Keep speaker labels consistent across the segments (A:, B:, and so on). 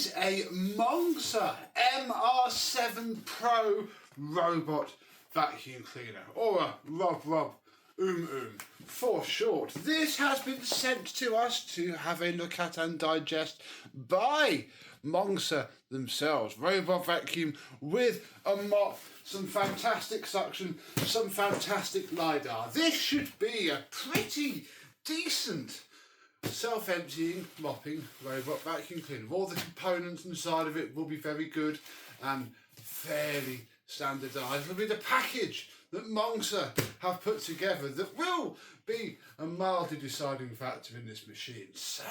A: is a Mongsa MR7 Pro robot vacuum cleaner, or a Rob for short. This has been sent to us to have a look at and digest by Mongsa themselves. Robot vacuum with a mop, some fantastic suction, some fantastic LiDAR. This should be a pretty decent self-emptying mopping robot vacuum cleaner. All the components inside of it will be very good and fairly standardised. It'll be the package that Mongsa have put together that will be a mildly deciding factor in this machine. So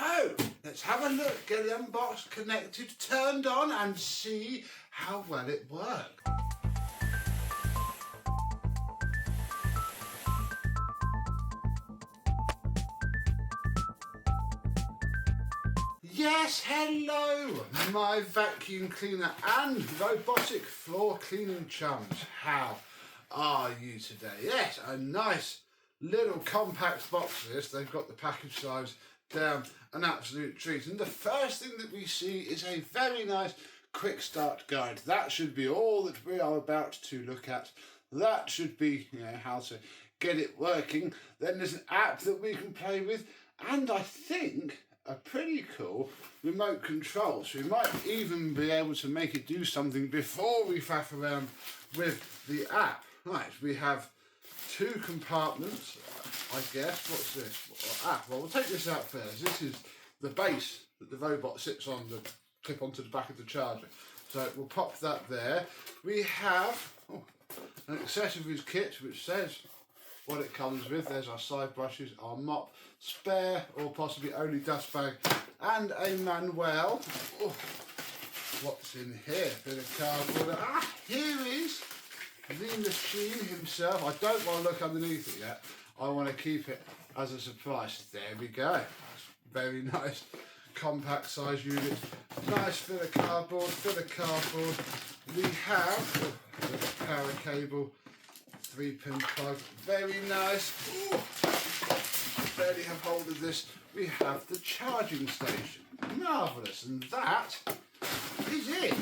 A: let's have a look, get it unboxed, connected, turned on, and see how well it works. Yes, hello, my vacuum cleaner and robotic floor cleaning chums. How are you today? Yes, a nice little compact box this. They've got the package size down, an absolute treat. And the first thing that we see is a very nice quick start guide. That should be all that we are about to look at. That should be, how to get it working. Then there's an app that we can play with, and I think a pretty cool remote control, so we might even be able to make it do something before we faff around with the app. Right, we have two compartments, I guess. What's this? Well, we'll take this out first. This is the base that the robot sits on, the clip onto the back of the charger. So we'll pop that there. We have an accessories kit which says what it comes with. There's our side brushes, our mop, spare or possibly only dust bag, and a manual. What's in here? Bit of cardboard. Here is the machine himself. I don't want to look underneath it yet. I want to keep it as a surprise. There we go. That's very nice. Compact size unit. Nice bit of cardboard. We have a power cable. 3-pin plug, very nice. Barely have hold of this. We have the charging station, marvellous, and that is it.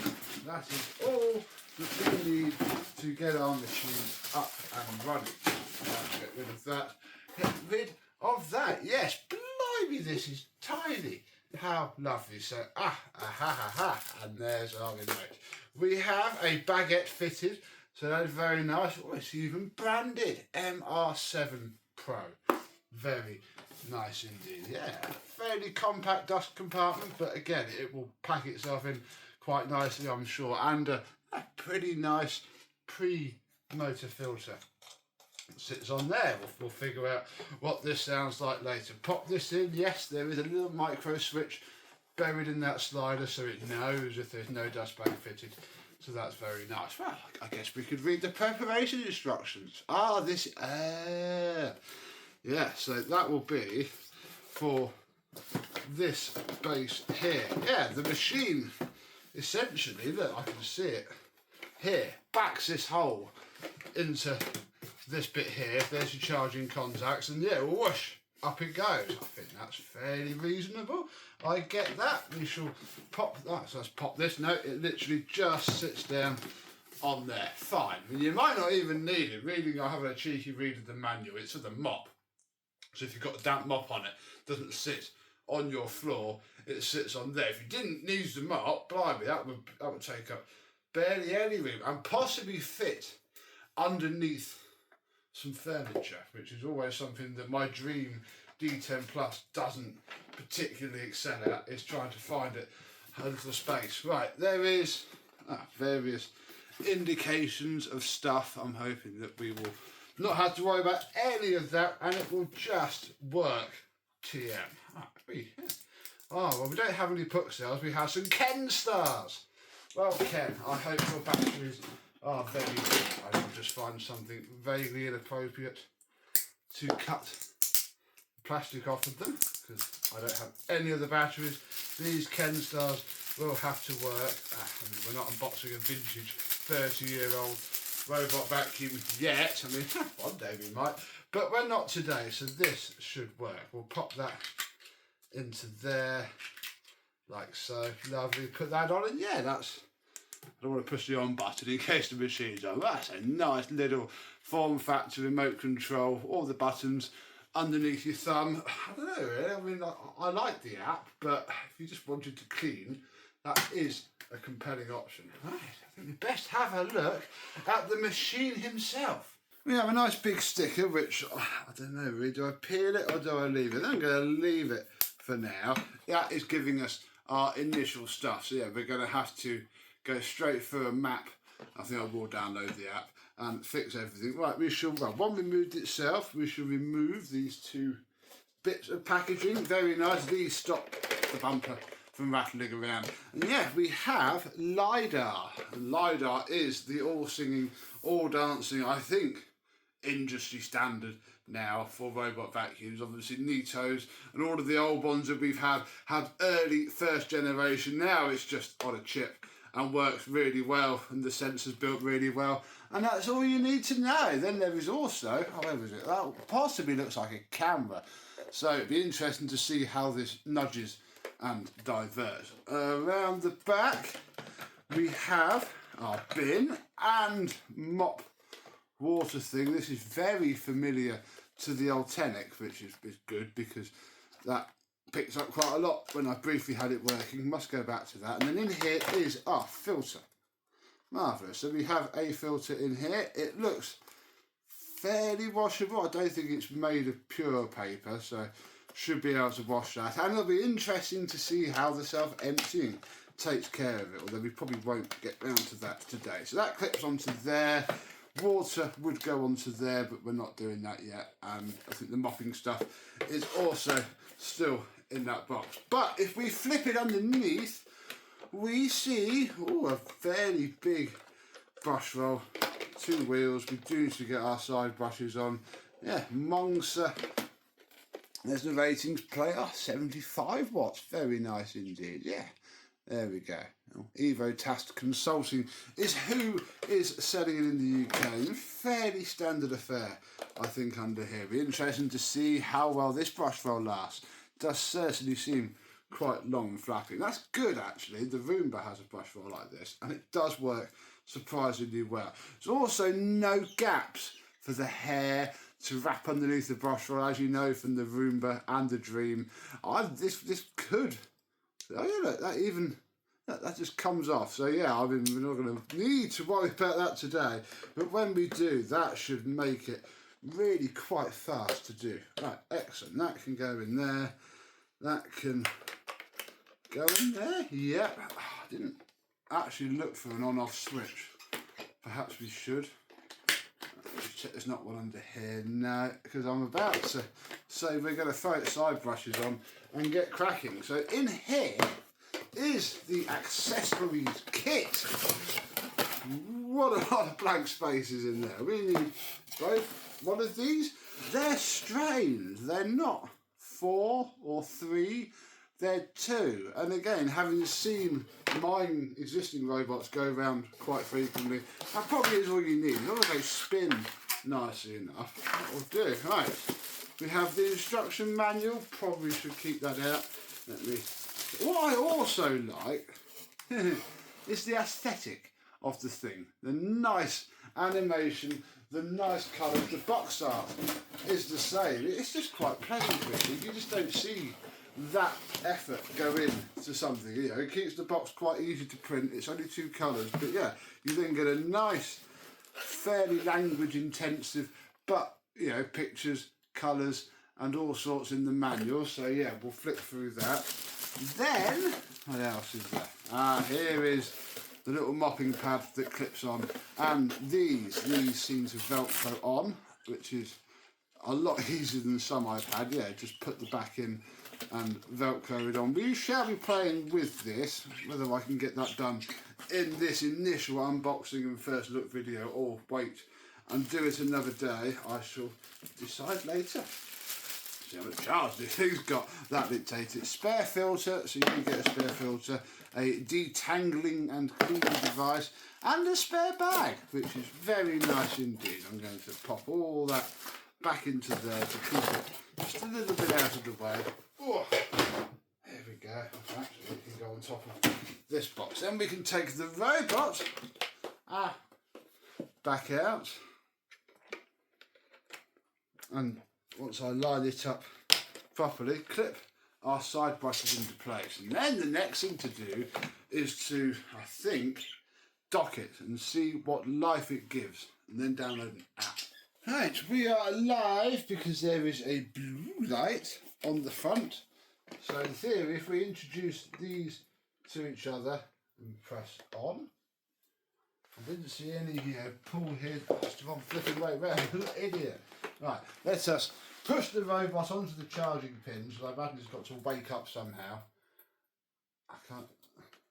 A: That is all that we need to get our machine up and running. Get rid of that. Get rid of that. Yes, blimey, this is tiny. How lovely. So, and there's our remote. We have a baguette fitted. So that's very nice. It's even branded MR7 Pro. Very nice indeed. Yeah, fairly compact dust compartment, but again, it will pack itself in quite nicely, I'm sure. And a pretty nice pre-motor filter sits on there. We'll figure out what this sounds like later. Pop this in. Yes, there is a little micro switch buried in that slider, so it knows if there's no dust bag fitted. So that's very nice. Well, I guess we could read the preparation instructions. Yeah, so that will be for this base here. Yeah, the machine, essentially, look, I can see it here, backs this hole into this bit here. There's your charging contacts, and yeah, whoosh, up it goes. I think that's fairly reasonable. I get that. We shall pop that. So let's pop this. No, it literally just sits down on there. Fine. I mean, you might not even need it. Reading, I'm having a cheeky read of the manual. It's for the mop. So if you've got a damp mop on it, it doesn't sit on your floor. It sits on there. If you didn't need the mop, blimey, that would take up barely any room and possibly fit underneath some furniture, which is always something that my dream D10 Plus doesn't particularly excel at, is trying to find it a little space. Right, there is various indications of stuff. I'm hoping that we will not have to worry about any of that, and it will just work TM. Well, we don't have any puck cells, we have some Ken stars. Well, Ken, I hope your batteries are very good. I will just find something vaguely inappropriate to cut the plastic off of them, because I don't have any of the batteries. These Ken stars will have to work. We're not unboxing a vintage 30-year-old robot vacuum yet. I mean, one day we might, but we're not today, so this should work. We'll pop that into there. like so. Lovely, put that on, and yeah, that's, I don't want to push the on button in case the machine's on. That's a nice little form factor remote control, all the buttons underneath your thumb. I don't know really, I mean, I like the app, but if you just wanted to clean, that is a compelling option. Right, I think we best have a look at the machine himself. We have a nice big sticker, which, I don't know really, do I peel it or do I leave it? I'm going to leave it for now. That is giving us our initial stuff, so yeah, we're going to have to go straight through a map. I think I will download the app and fix everything. Right, we shall, well, one removed itself, we shall remove these two bits of packaging. Very nice, these stop the bumper from rattling around. And yeah, we have LiDAR. And LiDAR is the all singing, all dancing, I think, industry standard now for robot vacuums. Obviously Nitos and all of the old ones that we've had early first generation. Now it's just on a chip and works really well, and the sensors built really well, and that's all you need to know. Then there is also, oh, where was it? That possibly looks like a camera, so it'd be interesting to see how this nudges and diverts. Around the back we have our bin and mop water thing. This is very familiar to the Altenic, which is good because that picks up quite a lot when I briefly had it working. Must go back to that. And then in here is our filter. Marvellous. So we have a filter in here. It looks fairly washable. I don't think it's made of pure paper, so should be able to wash that. And it'll be interesting to see how the self-emptying takes care of it, although we probably won't get round to that today. So that clips onto there. Water would go onto there, but we're not doing that yet. I think the mopping stuff is also still in that box. But if we flip it underneath, we see a fairly big brush roll, 2 wheels. We do need to get our side brushes on. Yeah, Mongsa. There's the ratings play. 75 watts. Very nice indeed. Yeah. There we go. Evo Task Consulting is who is selling it in the UK. Fairly standard affair, I think, under here. Be interesting to see how well this brush roll lasts. Does certainly seem quite long and flappy. That's good, actually. The Roomba has a brush roll like this, and it does work surprisingly well. There's also no gaps for the hair to wrap underneath the brush roll, as you know from the Roomba and the Dream. This could. Oh yeah, look, that just comes off. So yeah, I mean, we're not going to need to worry about that today. But when we do, that should make it really quite fast to do. Right, excellent. That can go in there. That can go in there. Yep. I didn't actually look for an on-off switch. Perhaps we should. Just check there's not one under here. No, because I'm about to say we're going to throw the side brushes on and get cracking. So in here is the accessories kit. What a lot of blank spaces in there. We need both one of these. They're strange. They're not 4 or 3. They're 2. And again, having seen mine existing robots go around quite frequently, that probably is all you need. As long as they spin nicely enough, that will do. Right. We have the instruction manual. Probably should keep that out. What I also like is the aesthetic of the thing. The nice animation, the nice colours. The box art is the same. It's just quite pleasant, really. You just don't see that effort go into something. You know, it keeps the box quite easy to print. It's only 2 colours, but yeah, you then get a nice, fairly language intensive, but you know, pictures, colours and all sorts in the manual. So yeah, we'll flick through that. Then what else is there? Here is the little mopping pad that clips on, and these seem to velcro on, which is a lot easier than some I've had. Yeah, just put the back in and velcro it on. We shall be playing with this. Whether I can get that done in this initial unboxing and first look video or wait and do it another day, I shall decide later. See how much charge this thing's got. That dictated. Spare filter, so you can get a spare filter, a detangling and cleaning device, and a spare bag, which is very nice indeed. I'm going to pop all that back into there to keep it just a little bit out of the way. Oh, there we go. Actually, it can go go on top of this box. Then we can take the robot back out, and once I line it up properly, clip our side brushes into place. And then the next thing to do is to, I think, dock it and see what life it gives, and then download an app. Right, we are live because there is a blue light on the front. So in theory, if we introduce these to each other and press on, I didn't see any pull here. That's the wrong flipping way round. Idiot. Right, let us push the robot onto the charging pins. I imagine it's got to wake up somehow. I can't.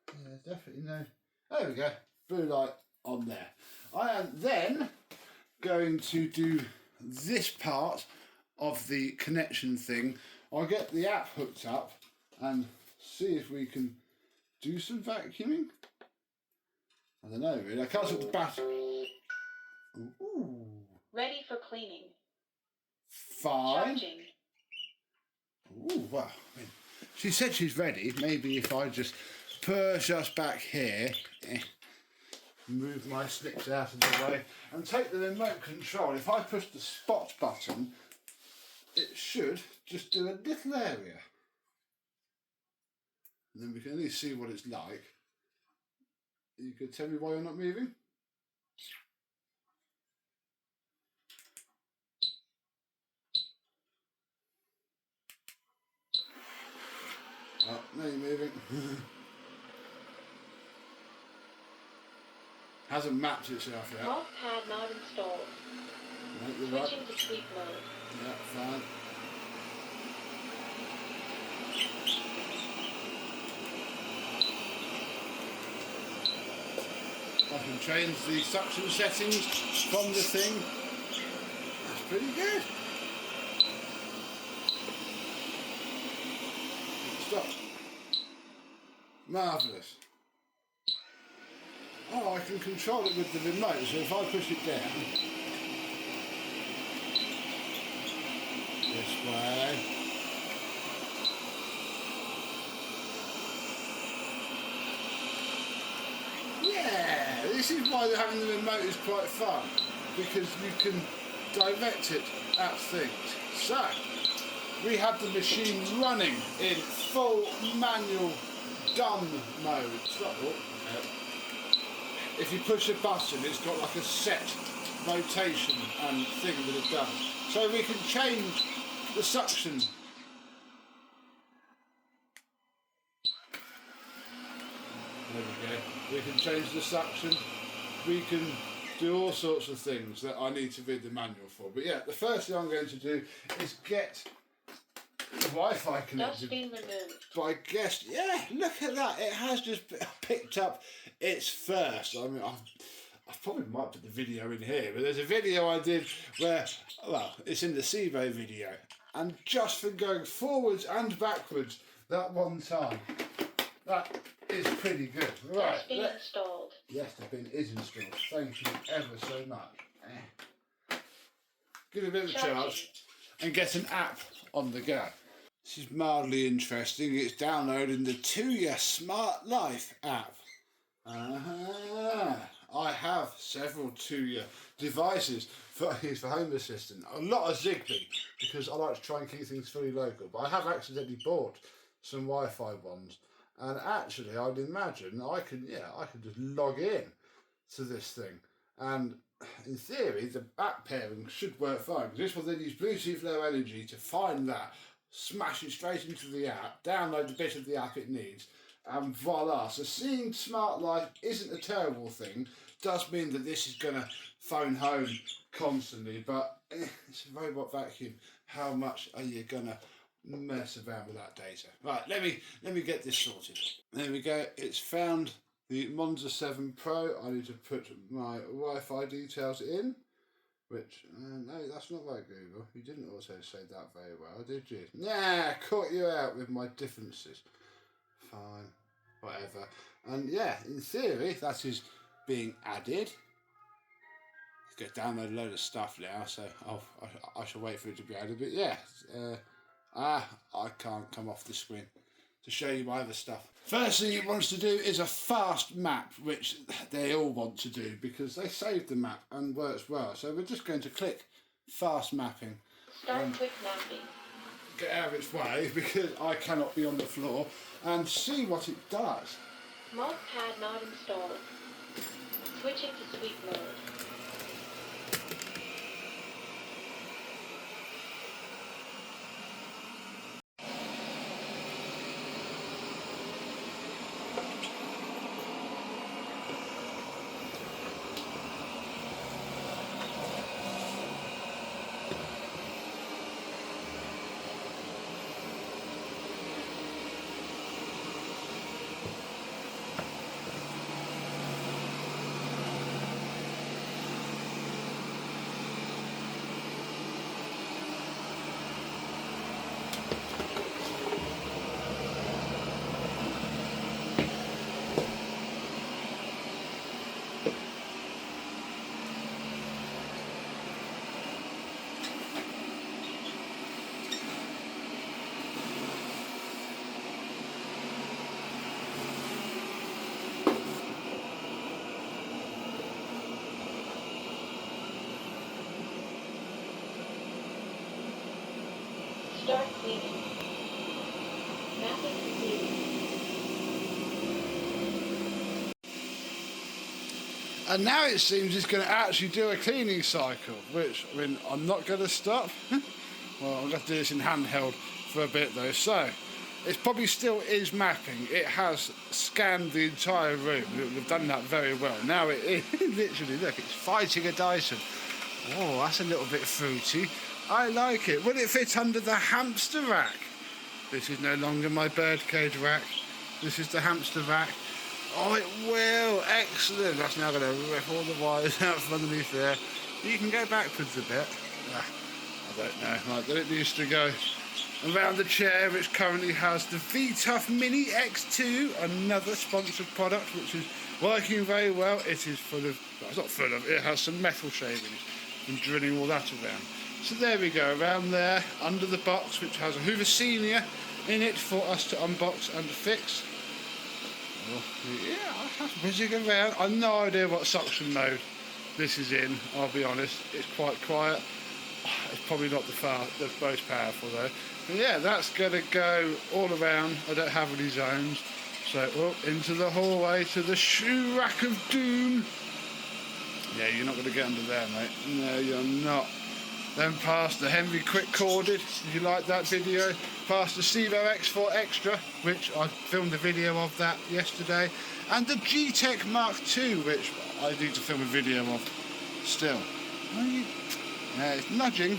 A: Yeah, definitely no. There we go. Blue light on there. I am then going to do this part of the connection thing. I'll get the app hooked up and see if we can do some vacuuming. I don't know really. I can't see the battery. Ooh.
B: Ready for cleaning.
A: Fine.
B: Charging.
A: Ooh, well, I mean, she said she's ready. Maybe if I just push us back here, move my slips out of the way, and take the remote control. If I push the spot button, it should just do a little area. And then we can at least see what it's like. You could tell me why you're not moving? Oh, no, you're moving. Hasn't mapped itself yet.
B: Mop pad not installed.
A: No, you're right.
B: Switching to sleep mode.
A: Yeah, fine. I can change the suction settings from the thing. That's pretty good. Stop. Marvellous. Oh, I can control it with the remote, so if I push it down this way. Yeah, this is why having the remote is quite fun, because you can direct it at things. So, we have the machine running in full manual done mode. Stop. Oh, yeah. If you push a button, it's got like a set rotation and thing that it does. So we can change the suction. There we go. We can change the suction. We can do all sorts of things that I need to read the manual for. But yeah, the first thing I'm going to do is get the Wi-Fi connected.
B: That's been removed.
A: But I guess, yeah, look at that. It has just picked up its first. I mean, I probably might put the video in here, but there's a video I did where, well, it's in the SIBO video. And just for going forwards and backwards that one time, that is pretty good. Right.
B: That's been installed.
A: Yes, the bin is installed. Thank you ever so much. Give it a bit of a charge and get an app on the go. This is mildly interesting. It's downloading the Tuya Smart Life app. I have several Tuya devices for Home Assistant. A lot of Zigbee, because I like to try and keep things fully local. But I have accidentally bought some Wi-Fi ones. And actually, I'd imagine I could just log in to this thing. And in theory, the app pairing should work fine. Because this will then use Bluetooth Low Energy to find that, smash it straight into the app, download the bit of the app it needs, and voila. So seeing Smart Life isn't a terrible thing. Does mean that this is going to phone home constantly, but it's a robot vacuum. How much are you going to mess around with that data? Right, let me get this sorted. There we go. It's found the Monsga 7 Pro. I need to put my Wi-Fi details in, which no, that's not right, Google. You didn't also say that very well, did you? Nah, caught you out with my differences. Fine, whatever. And yeah, in theory, that is being added. Let's go download a load of stuff now, so I shall wait for it to be added. But yeah, I can't come off the screen. to show you my other stuff. First thing it wants to do is a fast map, which they all want to do because they saved the map and works well. So we're just going to click fast mapping.
B: Start quick mapping.
A: Get out of its way because I cannot be on the floor and see what it does.
B: Mop pad not installed. Switching to sweep mode. Start cleaning. Mapping completed.
A: And now it seems it's going to actually do a cleaning cycle, which, I mean, I'm not going to stop. Well, I'm going to do this in handheld for a bit though. So, it probably still is mapping. It has scanned the entire room. We've done that very well. Now it literally, look, it's fighting a Dyson. Oh, that's a little bit fruity. I like it. Will it fit under the hamster rack? This is no longer my birdcage rack. This is the hamster rack. Oh, it will. Excellent. That's now going to rip all the wires out from underneath there. You can go backwards a bit. I don't know. Like, then it needs to go around the chair, which currently has the V-Tough Mini X2, another sponsored product, which is working very well. It is full of, well, it's not full of, it has some metal shavings and drilling all that around. So there we go, around there, under the box, which has a Hoover Senior in it for us to unbox and fix. Oh, yeah, that's whizzing around. I've no idea what suction mode this is in, I'll be honest. It's quite quiet. It's probably not the most powerful though. But yeah, that's going to go all around. I don't have any zones. So, into the hallway to the shoe rack of doom. Yeah, you're not going to get under there, mate. No, you're not. Then past the Henry Quick Corded, did you like that video? Past the Sevo X4 Extra, which I filmed a video of that yesterday. And the G-Tech Mark II, which I need to film a video of still. Yeah, it's nudging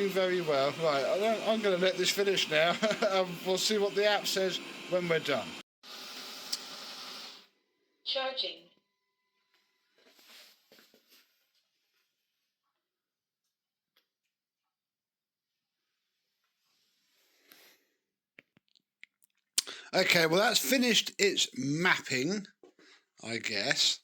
A: very well. Right, I'm going to let this finish now. We'll see what the app says when we're done.
B: Charging.
A: Okay, well that's finished its mapping, I guess.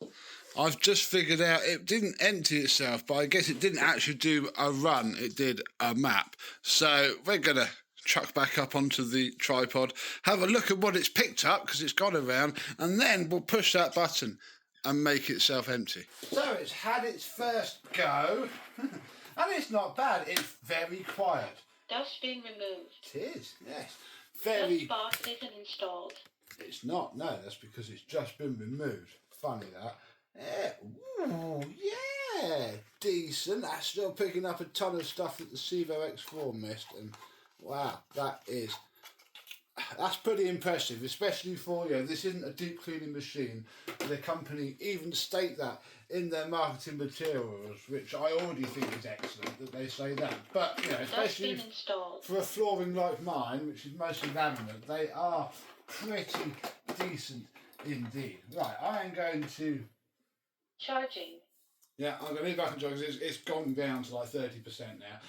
A: I've just figured out it didn't empty itself, but I guess it didn't actually do a run, it did a map. So we're going to chuck back up onto the tripod, have a look at what it's picked up, because it's gone around, and then we'll push that button and make itself empty. So it's had its first go, and it's not bad, it's very quiet.
B: Dust being removed.
A: It is, yes. Very...
B: Dust box isn't installed.
A: It's not, no, that's because it's just been removed. Funny that. Yeah, ooh, yeah, decent. That's still picking up a ton of stuff that the Sevo X4 missed, and wow, that's pretty impressive, especially for, you know, this isn't a deep cleaning machine. The company even state that in their marketing materials, which I already think is excellent that they say that. But, you know, especially for a flooring like mine, which is mostly laminate, they are pretty decent indeed. Right, I am going to...
B: Charging.
A: Yeah, I'm going to leave back and charge because it's gone down to like 30% now.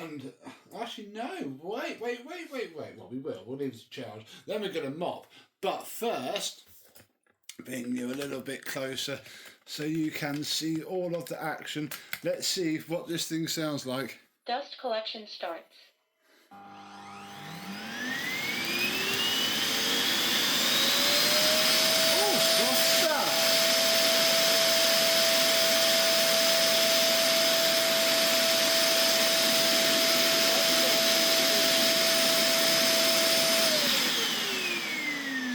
A: And actually, no, wait. Well, we will. We'll leave it to charge. Then we're going to mop. But first, bring you a little bit closer so you can see all of the action. Let's see what this thing sounds like.
B: Dust collection starts.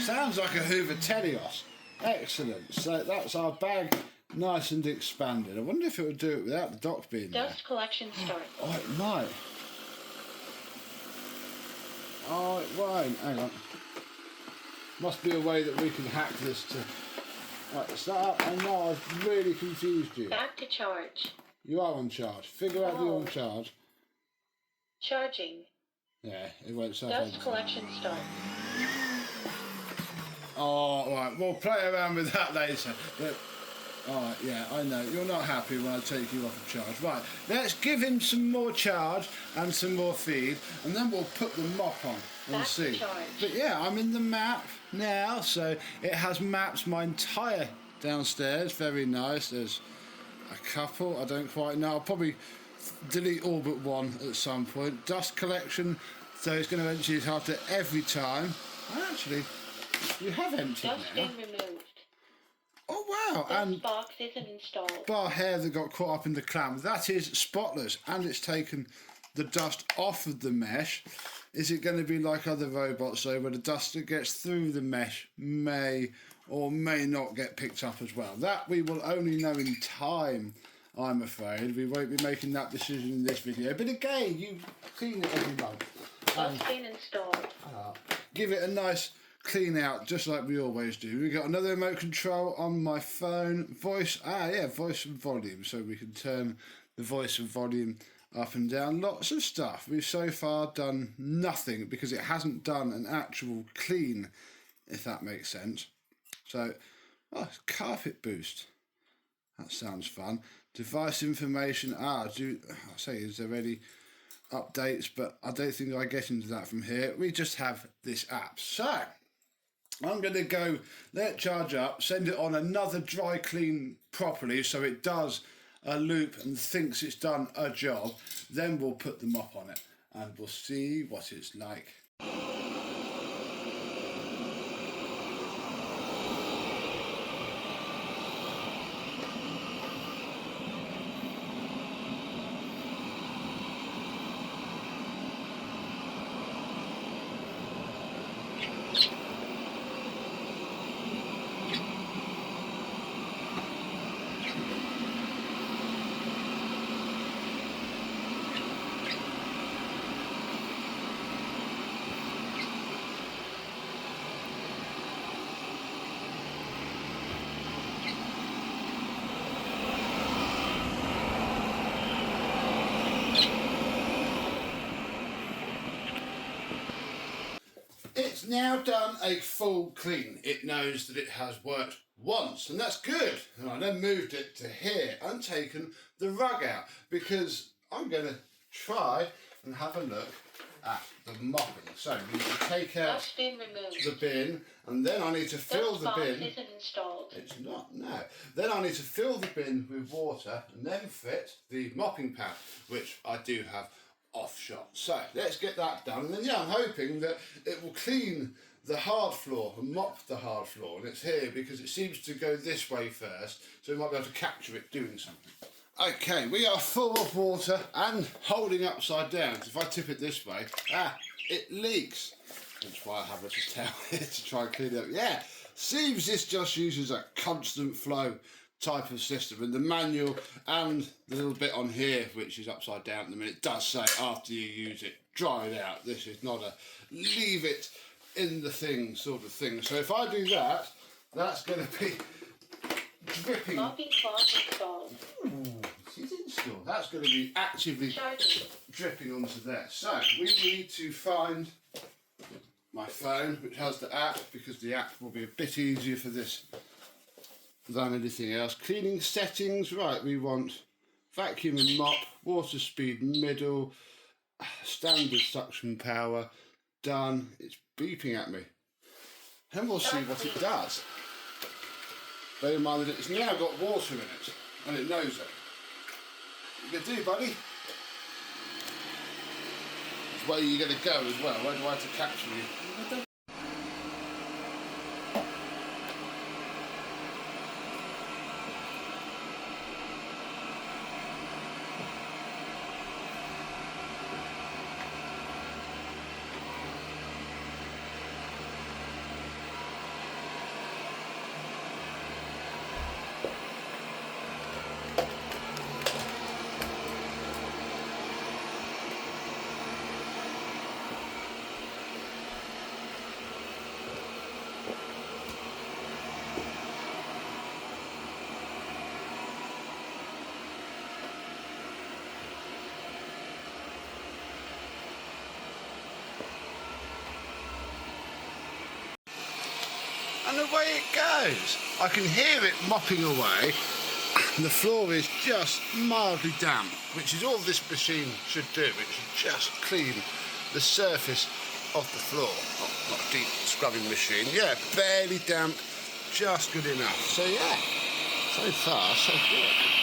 A: Sounds like a Hoover Telios. Excellent. So that's our bag, nice and expanded. I wonder if it would do it without the dock being there.
B: Dust collection start.
A: Oh, it might. Oh, it won't. Hang on. Must be a way that we can hack this to... Right, start up. I know I've really confused you.
B: Back to charge.
A: You are on charge. Figure out you're on charge.
B: Charging.
A: Yeah, it won't say.
B: Dust collection start.
A: Oh, right. We'll play around with that later. But, all right, yeah, I know. You're not happy when I take you off of charge. Right, let's give him some more charge and some more feed, and then we'll put the mop on and
B: Back
A: see.
B: to charge.
A: But yeah, I'm in the map now, so it has mapped my entire downstairs. Very nice. There's a couple. I don't quite know. I'll probably delete all but one at some point. Dust collection, so it's going to empty it after every time. Actually, you have emptied
B: Dust
A: now.
B: bin removed.
A: Oh wow!
B: Dust
A: And
B: box isn't installed.
A: bar hair that got caught up in the clam. That is spotless, and it's taken the dust off of the mesh. Is it going to be like other robots though, where the dust that gets through the mesh may or may not get picked up as well? That we will only know in time, I'm afraid. We won't be making that decision in this video. But again, you clean it every month.
B: Dust bin installed.
A: Give it a nice clean out, just like we always do. We've got another remote control on my phone. Voice and volume, so we can turn the voice and volume up and down. Lots of stuff. We've so far done nothing because it hasn't done an actual clean, if that makes sense. So, carpet boost. That sounds fun. Device information. I say, is there any updates? But I don't think I get into that from here. We just have this app. So, I'm going to go let it charge up, send it on another dry clean properly so it does a loop and thinks it's done a job. Then we'll put the mop on it and we'll see what it's like. It's now done a full clean. It knows that it has worked once, and that's good. And I then moved it to here and taken the rug out because I'm going to try and have a look at the mopping. So we need to take out
B: Dust bin removed.
A: the bin, and then I need to fill
B: Dust
A: the
B: box
A: bin.
B: isn't installed.
A: It's not, no. Then I need to fill the bin with water and then fit the mopping pad, which I do have off shot. So let's get that done, and then I'm hoping that it will clean the hard floor and mop the hard floor, and it's here because it seems to go this way first, so we might be able to capture it doing something. Okay, we are full of water and holding upside down. If I tip it this way, it leaks. That's why I have a little towel here to try and clean it up. Yeah, seems this just uses a constant flow type of system, and the manual and the little bit on here which is upside down at the minute does say after you use it dry it out. This is not a leave it in the thing sort of thing. So if I do that, that's going to be dripping.
B: Mopping cloth installed.
A: It's installed. That's going to be actively
B: Charging.
A: dripping onto there. So we need to find my phone, which has the app, because the app will be a bit easier for this than anything else. Cleaning settings, right, we want vacuum and mop, water speed middle, standard suction power, done. It's beeping at me. And we'll see what it does. Bear in mind that it's now got water in it, and it knows it. What you gonna do, buddy? Which way are you gonna go as well? Where do I have to capture you? and away it goes. I can hear it mopping away. The floor is just mildly damp, which is all this machine should do. It should just clean the surface of the floor. Not a deep scrubbing machine. Yeah, barely damp, just good enough. So yeah, so far so good.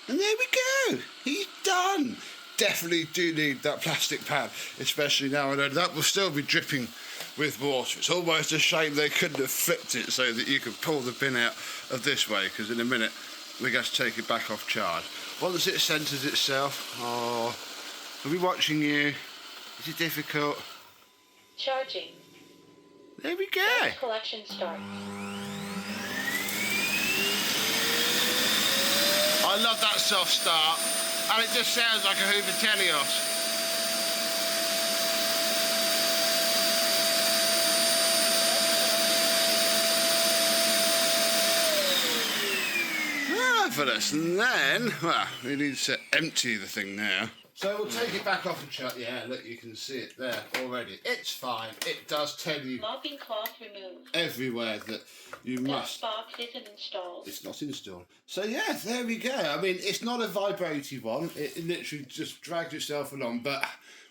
A: And there we go, he's done. Definitely do need that plastic pad, especially now I know that will still be dripping with water. It's almost a shame they couldn't have flipped it so that you could pull the bin out of this way, because in a minute we're going to take it back off charge. Once it centres itself, oh, are we watching you? Is it difficult?
B: Charging.
A: There we go.
B: Dust collection start.
A: I love that soft start, and it just sounds like a Hoover Telios. Marvellous. And then, well, we need to empty the thing now. So we'll take it back off and shut. Yeah, look, you can see it there already. It's fine. It does tell you
B: Mopping cloth removed.
A: everywhere that you must.
B: Dust box isn't installed.
A: It's not installed. So yeah, there we go. I mean, it's not a vibrating one. It literally just drags itself along. But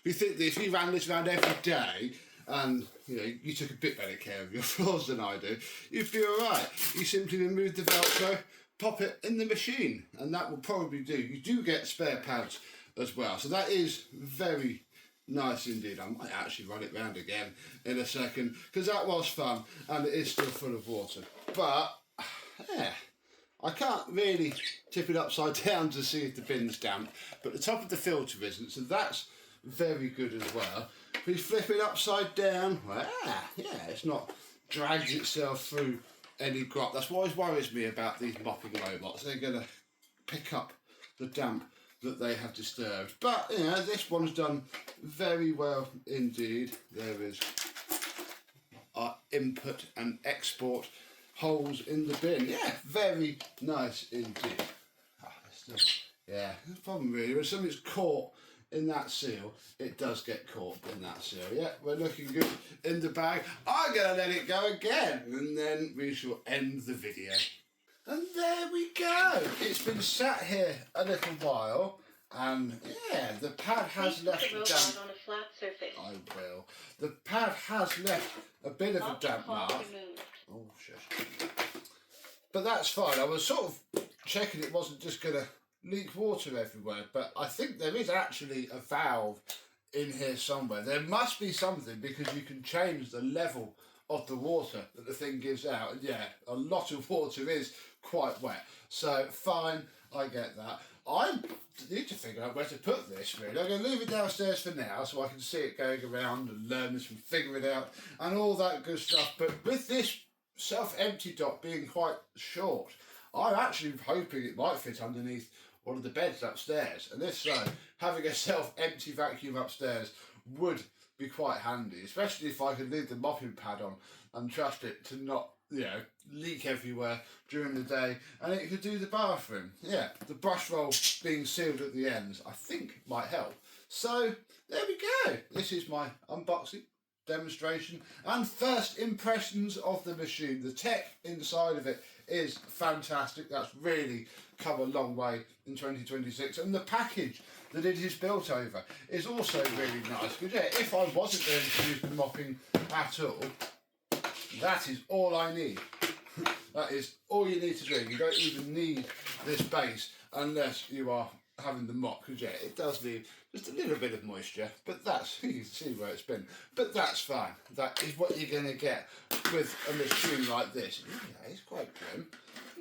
A: we think that if you ran this around every day, and you know, you took a bit better care of your floors than I do, you'd be all right. You simply remove the Velcro, pop it in the machine, and that will probably do. You do get spare pads as well, so that is very nice indeed. I might actually run it round again in a second, because that was fun, and it is still full of water. But yeah, I can't really tip it upside down to see if the bin's damp, but the top of the filter isn't, so that's very good as well. If we flip it upside down, well, yeah, it's not dragged itself through any grot. That's what always worries me about these mopping robots. They're going to pick up the damp that they have disturbed. But, you know, this one's done very well indeed. There is our input and export holes in the bin. Yeah, very nice indeed. Yeah, the problem really, when something's caught in that seal, it does get caught in that seal. Yeah, we're looking good in the bag. I'm going to let it go again, and then we shall end the video. And there we go. It's been sat here a little while, and yeah, the pad has
B: Please
A: left
B: put the
A: a
B: robot
A: damp.
B: on a flat surface.
A: I will. The pad has left a bit of a
B: Mopping
A: damp
B: cloth
A: mark.
B: removed.
A: Oh, shush. But that's fine. I was sort of checking it wasn't just going to leak water everywhere, but I think there is actually a valve in here somewhere. There must be something, because you can change the level of the water that the thing gives out. And yeah, a lot of water is quite wet. So fine, I get that. I need to figure out where to put this really. I'm going to leave it downstairs for now so I can see it going around and learn this and figure it out and all that good stuff. But with this self-empty dock being quite short, I'm actually hoping it might fit underneath one of the beds upstairs. And if so, having a self-empty vacuum upstairs would be quite handy, especially if I could leave the mopping pad on and trust it to not, you know, leak everywhere during the day, and it could do the bathroom. Yeah, the brush roll being sealed at the ends, I think might help. So there we go. This is my unboxing, demonstration, and first impressions of the machine. The tech inside of it is fantastic. That's really come a long way in 2026, and the package that it is built over is also really nice. Because yeah, if I wasn't going to use the mopping at all, that is all I need. That is all you need to do. You don't even need this base unless you are having the mop, because yeah, it does leave just a little bit of moisture, but that's, you can see where it's been, but that's fine. That is what you're going to get with a machine like this. Yeah, it's quite grim.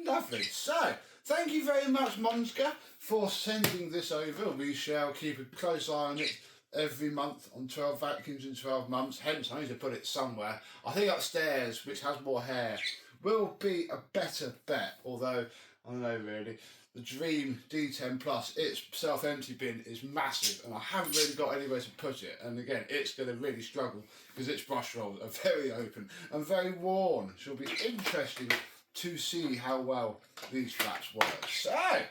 A: Lovely. So, thank you very much, Monsga, for sending this over. We shall keep a close eye on it every month on 12 vacuums in 12 months. Hence, I need to put it somewhere. I think upstairs, which has more hair, will be a better bet. Although, I don't know really, the Dream D10 Plus, its self-empty bin is massive and I haven't really got anywhere to put it. And again, it's going to really struggle because its brush rolls are very open and very worn. It will be interesting to see how well these flaps work. So,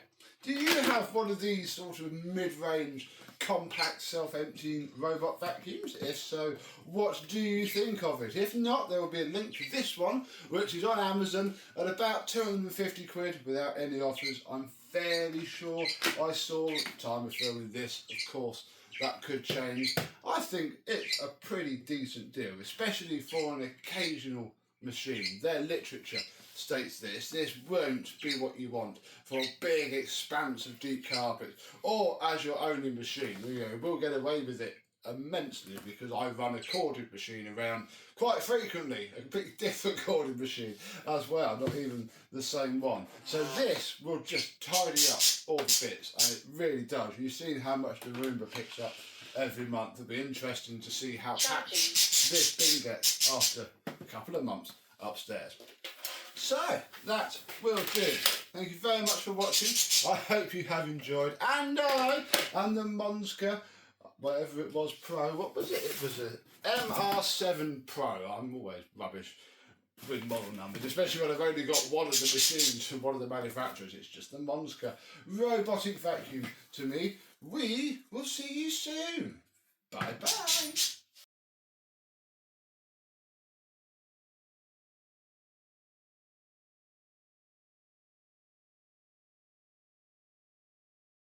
A: do you have one of these sort of mid-range compact self-emptying robot vacuums? If so, what do you think of it? If not, there will be a link to this one, which is on Amazon at about 250 quid without any offers. I'm fairly sure I saw at the time of filming this. Of course, that could change. I think it's a pretty decent deal, especially for an occasional machine. Their literature states this won't be what you want for a big expanse of deep carpet or as your only machine. You know, we'll get away with it immensely because I run a corded machine around quite frequently, a big different corded machine as well, not even the same one. So this will just tidy up all the bits, and it really does. You've seen how much the Roomba picks up every month. It'll be interesting to see how packed this bin gets after a couple of months upstairs. So, that will do. Thank you very much for watching. I hope you have enjoyed. And I am the Monsga, whatever it was, Pro. What was it? It was a MR7 Pro. I'm always rubbish with model numbers, especially when I've only got one of the machines from one of the manufacturers. It's just the Monsga robotic vacuum to me. We will see you soon. Bye-bye.